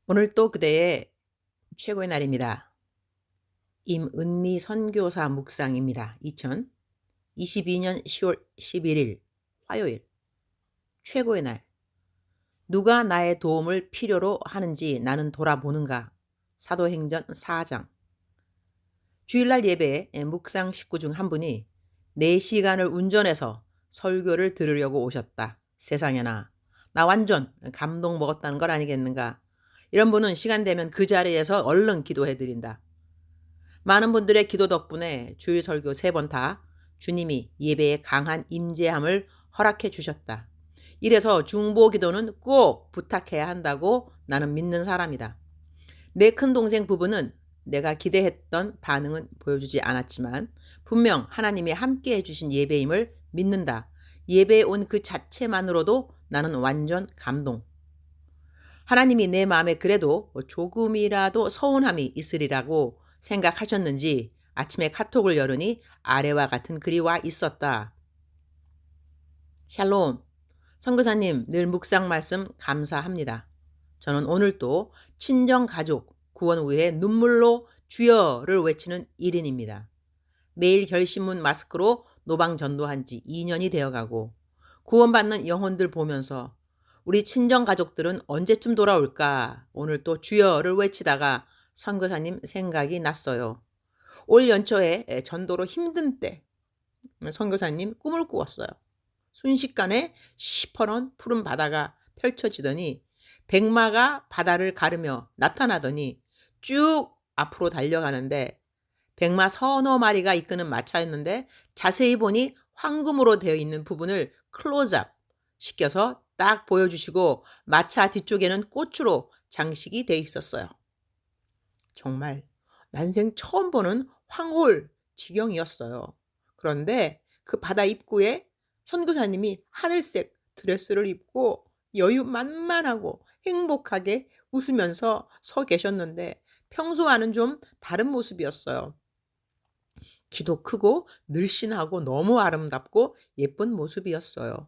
오늘 또 그대의 최고의 날입니다. 임은미 선교사 묵상입니다. 2022년 10월 11일 화요일 최고의 날. 누가 나의 도움을 필요로 하는지 나는 돌아보는가. 사도행전 4장. 주일날 예배에 묵상 식구 중 한 분이 4시간을 운전해서 설교를 들으려고 오셨다. 세상에나. 나 완전 감동 먹었다는 걸 아니겠는가. 이런 분은 시간 되면 그 자리에서 얼른 기도해드린다. 많은 분들의 기도 덕분에 주일 설교 3번 다 주님이 예배에 강한 임재함을 허락해 주셨다. 이래서 중보 기도는 꼭 부탁해야 한다고 나는 믿는 사람이다. 내 큰동생 부부는 내가 기대했던 반응은 보여주지 않았지만 분명 하나님이 함께 해주신 예배임을 믿는다. 예배에 온 그 자체만으로도 나는 완전 감동. 하나님이 내 마음에 그래도 조금이라도 서운함이 있으리라고 생각하셨는지 아침에 카톡을 열으니 아래와 같은 글이 와 있었다. 샬롬. 선교사님 늘 묵상 말씀 감사합니다. 저는 오늘 또 친정가족 구원 위해 눈물로 주여를 외치는 1인입니다. 매일 결신문 마스크로 노방 전도한 지 2년이 되어가고 구원받는 영혼들 보면서 우리 친정가족들은 언제쯤 돌아올까 오늘 또 주여를 외치다가 선교사님 생각이 났어요. 올 연초에 전도로 힘든 때 선교사님 꿈을 꾸었어요. 순식간에 시퍼런 푸른 바다가 펼쳐지더니 백마가 바다를 가르며 나타나더니 쭉 앞으로 달려가는데 백마 서너 마리가 이끄는 마차였는데 자세히 보니 황금으로 되어 있는 부분을 클로즈업 시켜서 딱 보여주시고 마차 뒤쪽에는 꽃으로 장식이 되어 있었어요. 정말 난생 처음 보는 황홀 지경이었어요. 그런데 그 바다 입구에 선교사님이 하늘색 드레스를 입고 여유만만하고 행복하게 웃으면서 서 계셨는데 평소와는 좀 다른 모습이었어요. 키도 크고 늘씬하고 너무 아름답고 예쁜 모습이었어요.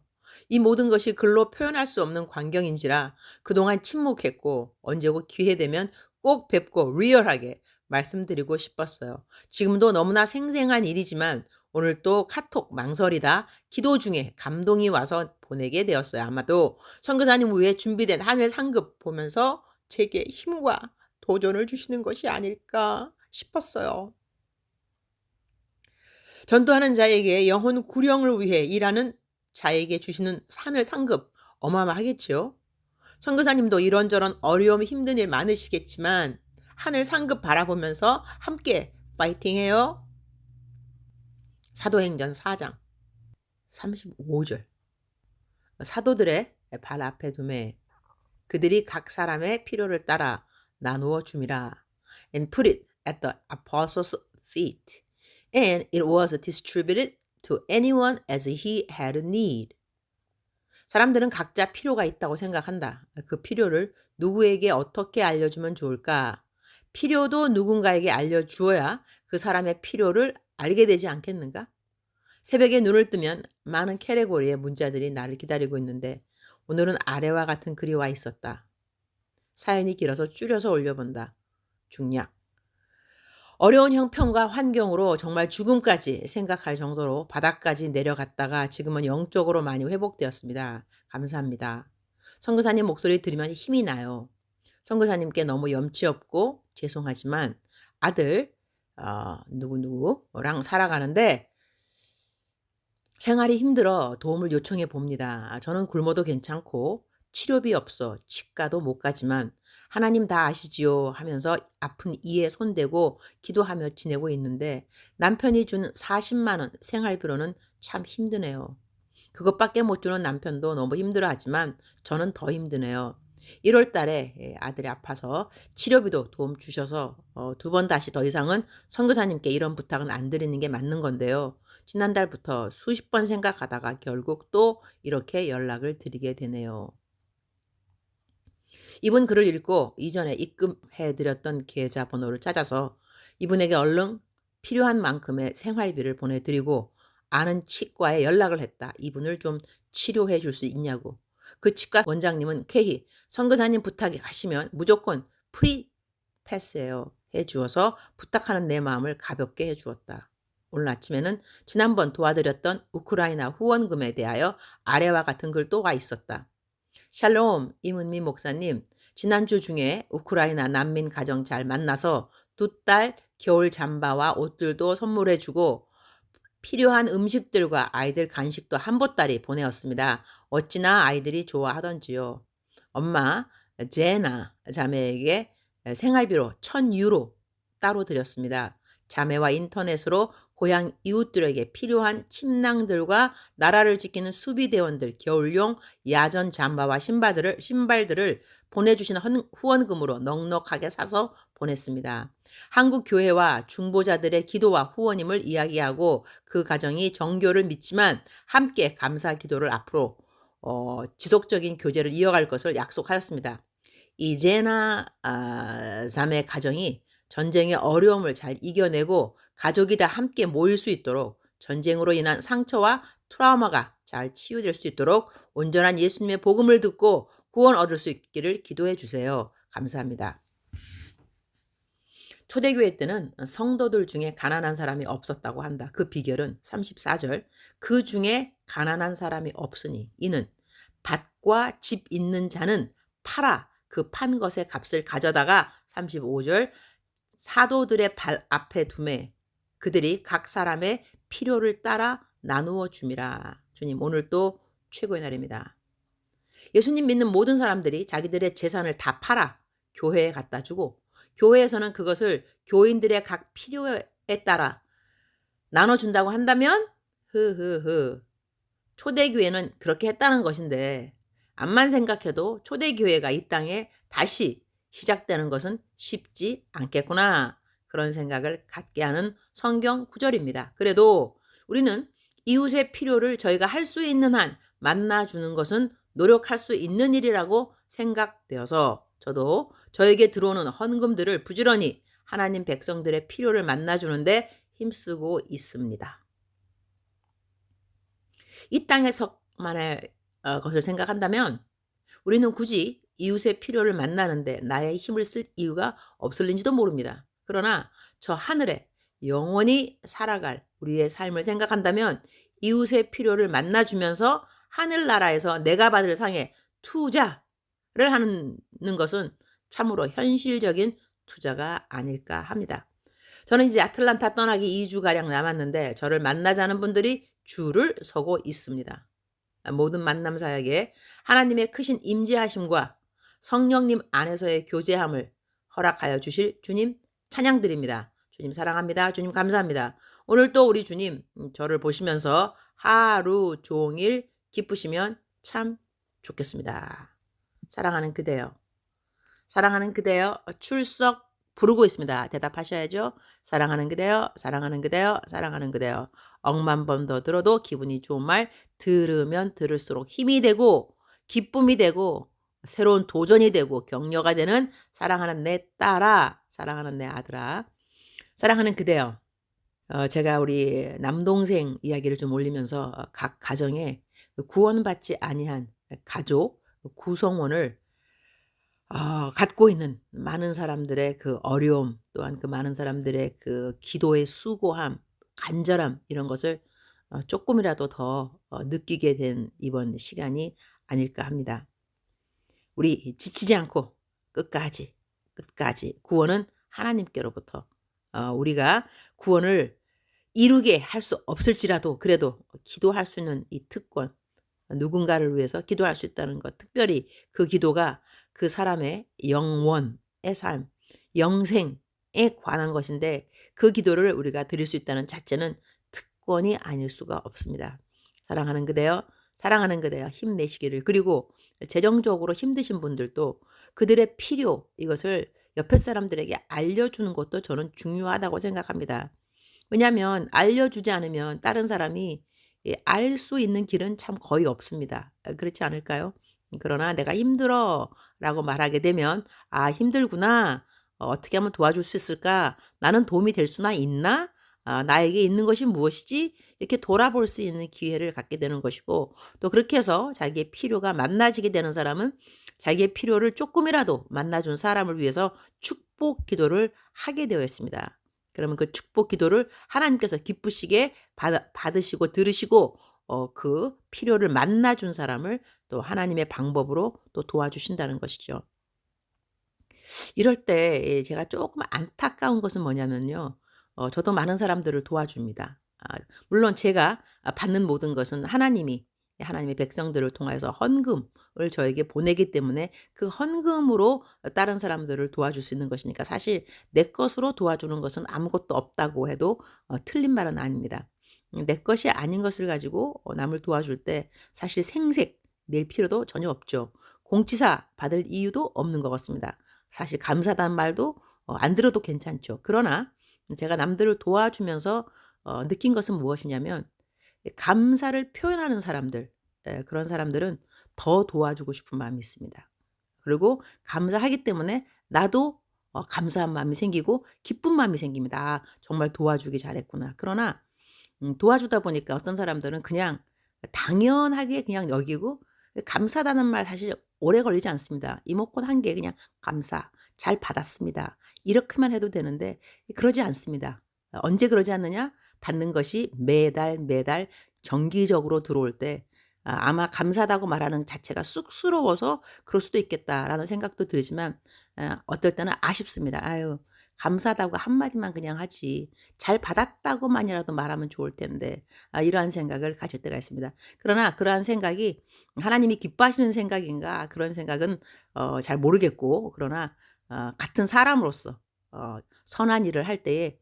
이 모든 것이 글로 표현할 수 없는 광경인지라 그동안 침묵했고 언제고 기회 되면 꼭 뵙고 리얼하게 말씀드리고 싶었어요. 지금도 너무나 생생한 일이지만 오늘 또 카톡 망설이다 기도 중에 감동이 와서 보내게 되었어요. 아마도 선교사님 위해 준비된 하늘 상급 보면서 제게 힘과 도전을 주시는 것이 아닐까 싶었어요. 전도하는 자에게 영혼 구령을 위해 일하는 자에게 주시는 하늘 상급 어마어마하겠지요. 선교사님도 이런저런 어려움 힘든 일 많으시겠지만 하늘 상급 바라보면서 함께 파이팅해요. 사도행전 4장 35절. 사도들의 발 앞에 두매 그들이 각 사람의 필요를 따라 나누어 줌이라. And put it at the apostles' feet. And it was distributed to anyone as he had need. 사람들은 각자 필요가 있다고 생각한다. 그 필요를 누구에게 어떻게 알려주면 좋을까? 필요도 누군가에게 알려주어야 그 사람의 필요를 알게 되지 않겠는가? 새벽에 눈을 뜨면 많은 캐레고리의 문자들이 나를 기다리고 있는데 오늘은 아래와 같은 글이 와 있었다. 사연이 길어서 줄여서 올려본다. 중략. 어려운 형편과 환경으로 정말 죽음까지 생각할 정도로 바닥까지 내려갔다가 지금은 영적으로 많이 회복되었습니다. 감사합니다. 선교사님 목소리 들으면 힘이 나요. 선교사님께 너무 염치 없고 죄송하지만 아들 누구누구랑 살아가는데 생활이 힘들어 도움을 요청해 봅니다. 저는 굶어도 괜찮고 치료비 없어 치과도 못 가지만 하나님 다 아시지요 하면서 아픈 이에 손대고 기도하며 지내고 있는데 남편이 준 40만 원 생활비로는 참 힘드네요. 그것밖에 못 주는 남편도 너무 힘들어하지만 저는 더 힘드네요. 1월 달에 아들이 아파서 치료비도 도움 주셔서 2번 다시 더 이상은 선교사님께 이런 부탁은 안 드리는 게 맞는 건데요. 지난달부터 수십 번 생각하다가 결국 또 이렇게 연락을 드리게 되네요. 이분 글을 읽고 이전에 입금해드렸던 계좌번호를 찾아서 이분에게 얼른 필요한 만큼의 생활비를 보내드리고 아는 치과에 연락을 했다. 이분을 좀 치료해 줄 수 있냐고. 그 치과 원장님은 쾌히 선교사님 부탁이 가시면 무조건 프리 패스예요 해주어서 부탁하는 내 마음을 가볍게 해주었다. 오늘 아침에는 지난번 도와드렸던 우크라이나 후원금에 대하여 아래와 같은 글도 와 있었다. 샬롬 이문미 목사님, 지난주 중에 우크라이나 난민 가정 잘 만나서 2딸 겨울 잠바와 옷들도 선물해주고 필요한 음식들과 아이들 간식도 한 보따리 보내었습니다. 어찌나 아이들이 좋아하던지요. 엄마 제나 자매에게 생활비로 1,000유로 따로 드렸습니다. 자매와 인터넷으로 고향 이웃들에게 필요한 침낭들과 나라를 지키는 수비대원들 겨울용 야전 잠바와 신발들을 보내주신 후원금으로 넉넉하게 사서 보냈습니다. 한국 교회와 중보자들의 기도와 후원임을 이야기하고 그 가정이 정교를 믿지만 함께 감사 기도를 앞으로 지속적인 교제를 이어갈 것을 약속하였습니다. 이제나 자매 가정이 전쟁의 어려움을 잘 이겨내고 가족이 다 함께 모일 수 있도록 전쟁으로 인한 상처와 트라우마가 잘 치유될 수 있도록 온전한 예수님의 복음을 듣고 구원 얻을 수 있기를 기도해 주세요. 감사합니다. 초대교회 때는 성도들 중에 가난한 사람이 없었다고 한다. 그 비결은 34절 그 중에 가난한 사람이 없으니 이는 밭과 집 있는 자는 팔아 그 판 것의 값을 가져다가 35절 사도들의 발 앞에 두매 그들이 각 사람의 필요를 따라 나누어 줌이라. 주님 오늘 또 최고의 날입니다. 예수님 믿는 모든 사람들이 자기들의 재산을 다 팔아 교회에 갖다 주고 교회에서는 그것을 교인들의 각 필요에 따라 나눠준다고 한다면 초대교회는 그렇게 했다는 것인데 암만 생각해도 초대교회가 이 땅에 다시 시작되는 것은 쉽지 않겠구나 그런 생각을 갖게 하는 성경 구절입니다. 그래도 우리는 이웃의 필요를 저희가 할 수 있는 한 만나주는 것은 노력할 수 있는 일이라고 생각되어서 저도 저에게 들어오는 헌금들을 부지런히 하나님 백성들의 필요를 만나주는데 힘쓰고 있습니다. 이 땅에서만의 것을 생각한다면 우리는 굳이 이웃의 필요를 만나는데 나의 힘을 쓸 이유가 없을는지도 모릅니다. 그러나 저 하늘에 영원히 살아갈 우리의 삶을 생각한다면 이웃의 필요를 만나주면서 하늘나라에서 내가 받을 상에 투자를 하는 것은 참으로 현실적인 투자가 아닐까 합니다. 저는 이제 아틀란타 떠나기 2주가량 남았는데 저를 만나자는 분들이 줄을 서고 있습니다. 모든 만남 사역에 하나님의 크신 임재하심과 성령님 안에서의 교제함을 허락하여 주실 주님 찬양드립니다. 주님 사랑합니다. 주님 감사합니다. 오늘 또 우리 주님 저를 보시면서 하루 종일 기쁘시면 참 좋겠습니다. 사랑하는 그대여. 사랑하는 그대여 출석 부르고 있습니다. 대답하셔야죠. 사랑하는 그대여, 사랑하는 그대여, 사랑하는 그대여. 억만 번 더 들어도 기분이 좋은 말 들으면 들을수록 힘이 되고 기쁨이 되고 새로운 도전이 되고 격려가 되는 사랑하는 내 딸아, 사랑하는 내 아들아, 사랑하는 그대여. 제가 우리 남동생 이야기를 좀 올리면서 각 가정에 구원받지 아니한 가족 구성원을 갖고 있는 많은 사람들의 그 어려움 또한 그 많은 사람들의 그 기도의 수고함, 간절함 이런 것을 조금이라도 더 느끼게 된 이번 시간이 아닐까 합니다. 우리 지치지 않고 끝까지 구원은 하나님께로부터 우리가 구원을 이루게 할 수 없을지라도 그래도 기도할 수 있는 이 특권 누군가를 위해서 기도할 수 있다는 것 특별히 그 기도가 그 사람의 영원의 삶, 영생에 관한 것인데 그 기도를 우리가 드릴 수 있다는 자체는 특권이 아닐 수가 없습니다. 사랑하는 그대여, 사랑하는 그대여 힘내시기를 그리고 재정적으로 힘드신 분들도 그들의 필요 이것을 옆에 사람들에게 알려주는 것도 저는 중요하다고 생각합니다. 왜냐하면 알려주지 않으면 다른 사람이 알 수 있는 길은 참 거의 없습니다. 그렇지 않을까요? 그러나 내가 힘들어 라고 말하게 되면 힘들구나. 어떻게 하면 도와줄 수 있을까? 나는 도움이 될 수나 있나? 나에게 있는 것이 무엇이지? 이렇게 돌아볼 수 있는 기회를 갖게 되는 것이고, 또 그렇게 해서 자기의 필요가 만나지게 되는 사람은 자기의 필요를 조금이라도 만나준 사람을 위해서 축복 기도를 하게 되어 있습니다. 그러면 그 축복 기도를 하나님께서 기쁘시게 받으시고 들으시고 그 필요를 만나준 사람을 또 하나님의 방법으로 또 도와주신다는 것이죠. 이럴 때 제가 조금 안타까운 것은 뭐냐면요. 저도 많은 사람들을 도와줍니다. 물론 제가 받는 모든 것은 하나님의 백성들을 통해서 헌금을 저에게 보내기 때문에 그 헌금으로 다른 사람들을 도와줄 수 있는 것이니까 사실 내 것으로 도와주는 것은 아무것도 없다고 해도 틀린 말은 아닙니다. 내 것이 아닌 것을 가지고 남을 도와줄 때 사실 생색 낼 필요도 전혀 없죠. 공치사 받을 이유도 없는 것 같습니다. 사실 감사하다는 말도 안 들어도 괜찮죠. 그러나 제가 남들을 도와주면서 느낀 것은 무엇이냐면 감사를 표현하는 사람들, 그런 사람들은 더 도와주고 싶은 마음이 있습니다. 그리고 감사하기 때문에 나도 감사한 마음이 생기고 기쁜 마음이 생깁니다. 정말 도와주기 잘했구나. 그러나 도와주다 보니까 어떤 사람들은 그냥 당연하게 그냥 여기고 감사하다는 말 사실 오래 걸리지 않습니다. 이모콘 한 개 그냥 "감사. 잘 받았습니다." 이렇게만 해도 되는데 그러지 않습니다. 언제 그러지 않느냐? 받는 것이 매달, 매달 정기적으로 들어올 때 아마 감사하다고 말하는 자체가 쑥스러워서 그럴 수도 있겠다라는 생각도 들지만 어떨 때는 아쉽습니다. '아유 감사하다고 한마디만 그냥 하지. 잘 받았다고만이라도 말하면 좋을 텐데.' 이러한 생각을 가질 때가 있습니다. 그러나 그러한 생각이 하나님이 기뻐하시는 생각인가 그런 생각은 잘 모르겠고, 그러나 같은 사람으로서 선한 일을 할 때에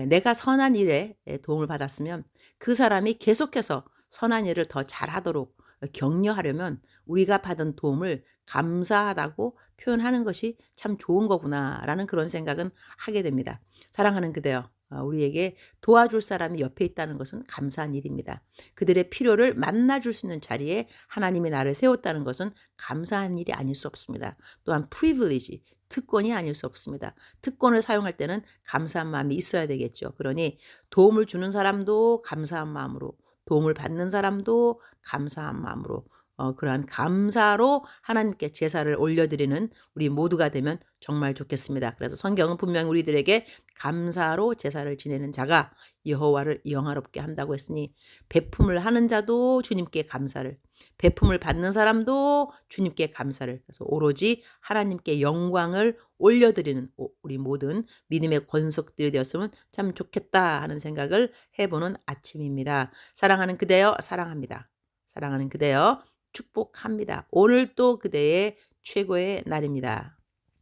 내가 선한 일에 도움을 받았으면 그 사람이 계속해서 선한 일을 더 잘하도록 격려하려면 우리가 받은 도움을 감사하다고 표현하는 것이 참 좋은 거구나라는 그런 생각은 하게 됩니다. 사랑하는 그대여, 우리에게 도와줄 사람이 옆에 있다는 것은 감사한 일입니다. 그들의 필요를 만나줄 수 있는 자리에 하나님이 나를 세웠다는 것은 감사한 일이 아닐 수 없습니다. 또한 프리빌리지, 특권이 아닐 수 없습니다. 특권을 사용할 때는 감사한 마음이 있어야 되겠죠. 그러니 도움을 주는 사람도 감사한 마음으로, 도움을 받는 사람도 감사한 마음으로 그러한 감사로 하나님께 제사를 올려드리는 우리 모두가 되면 정말 좋겠습니다. 그래서 성경은 분명히 우리들에게 감사로 제사를 지내는 자가 여호와를 영화롭게 한다고 했으니 베품을 하는 자도 주님께 감사를, 베품을 받는 사람도 주님께 감사를, 그래서 오로지 하나님께 영광을 올려드리는 우리 모든 믿음의 권속들이 되었으면 참 좋겠다 하는 생각을 해보는 아침입니다. 사랑하는 그대여 사랑합니다. 사랑하는 그대여 축복합니다. 오늘 또 그대의 최고의 날입니다.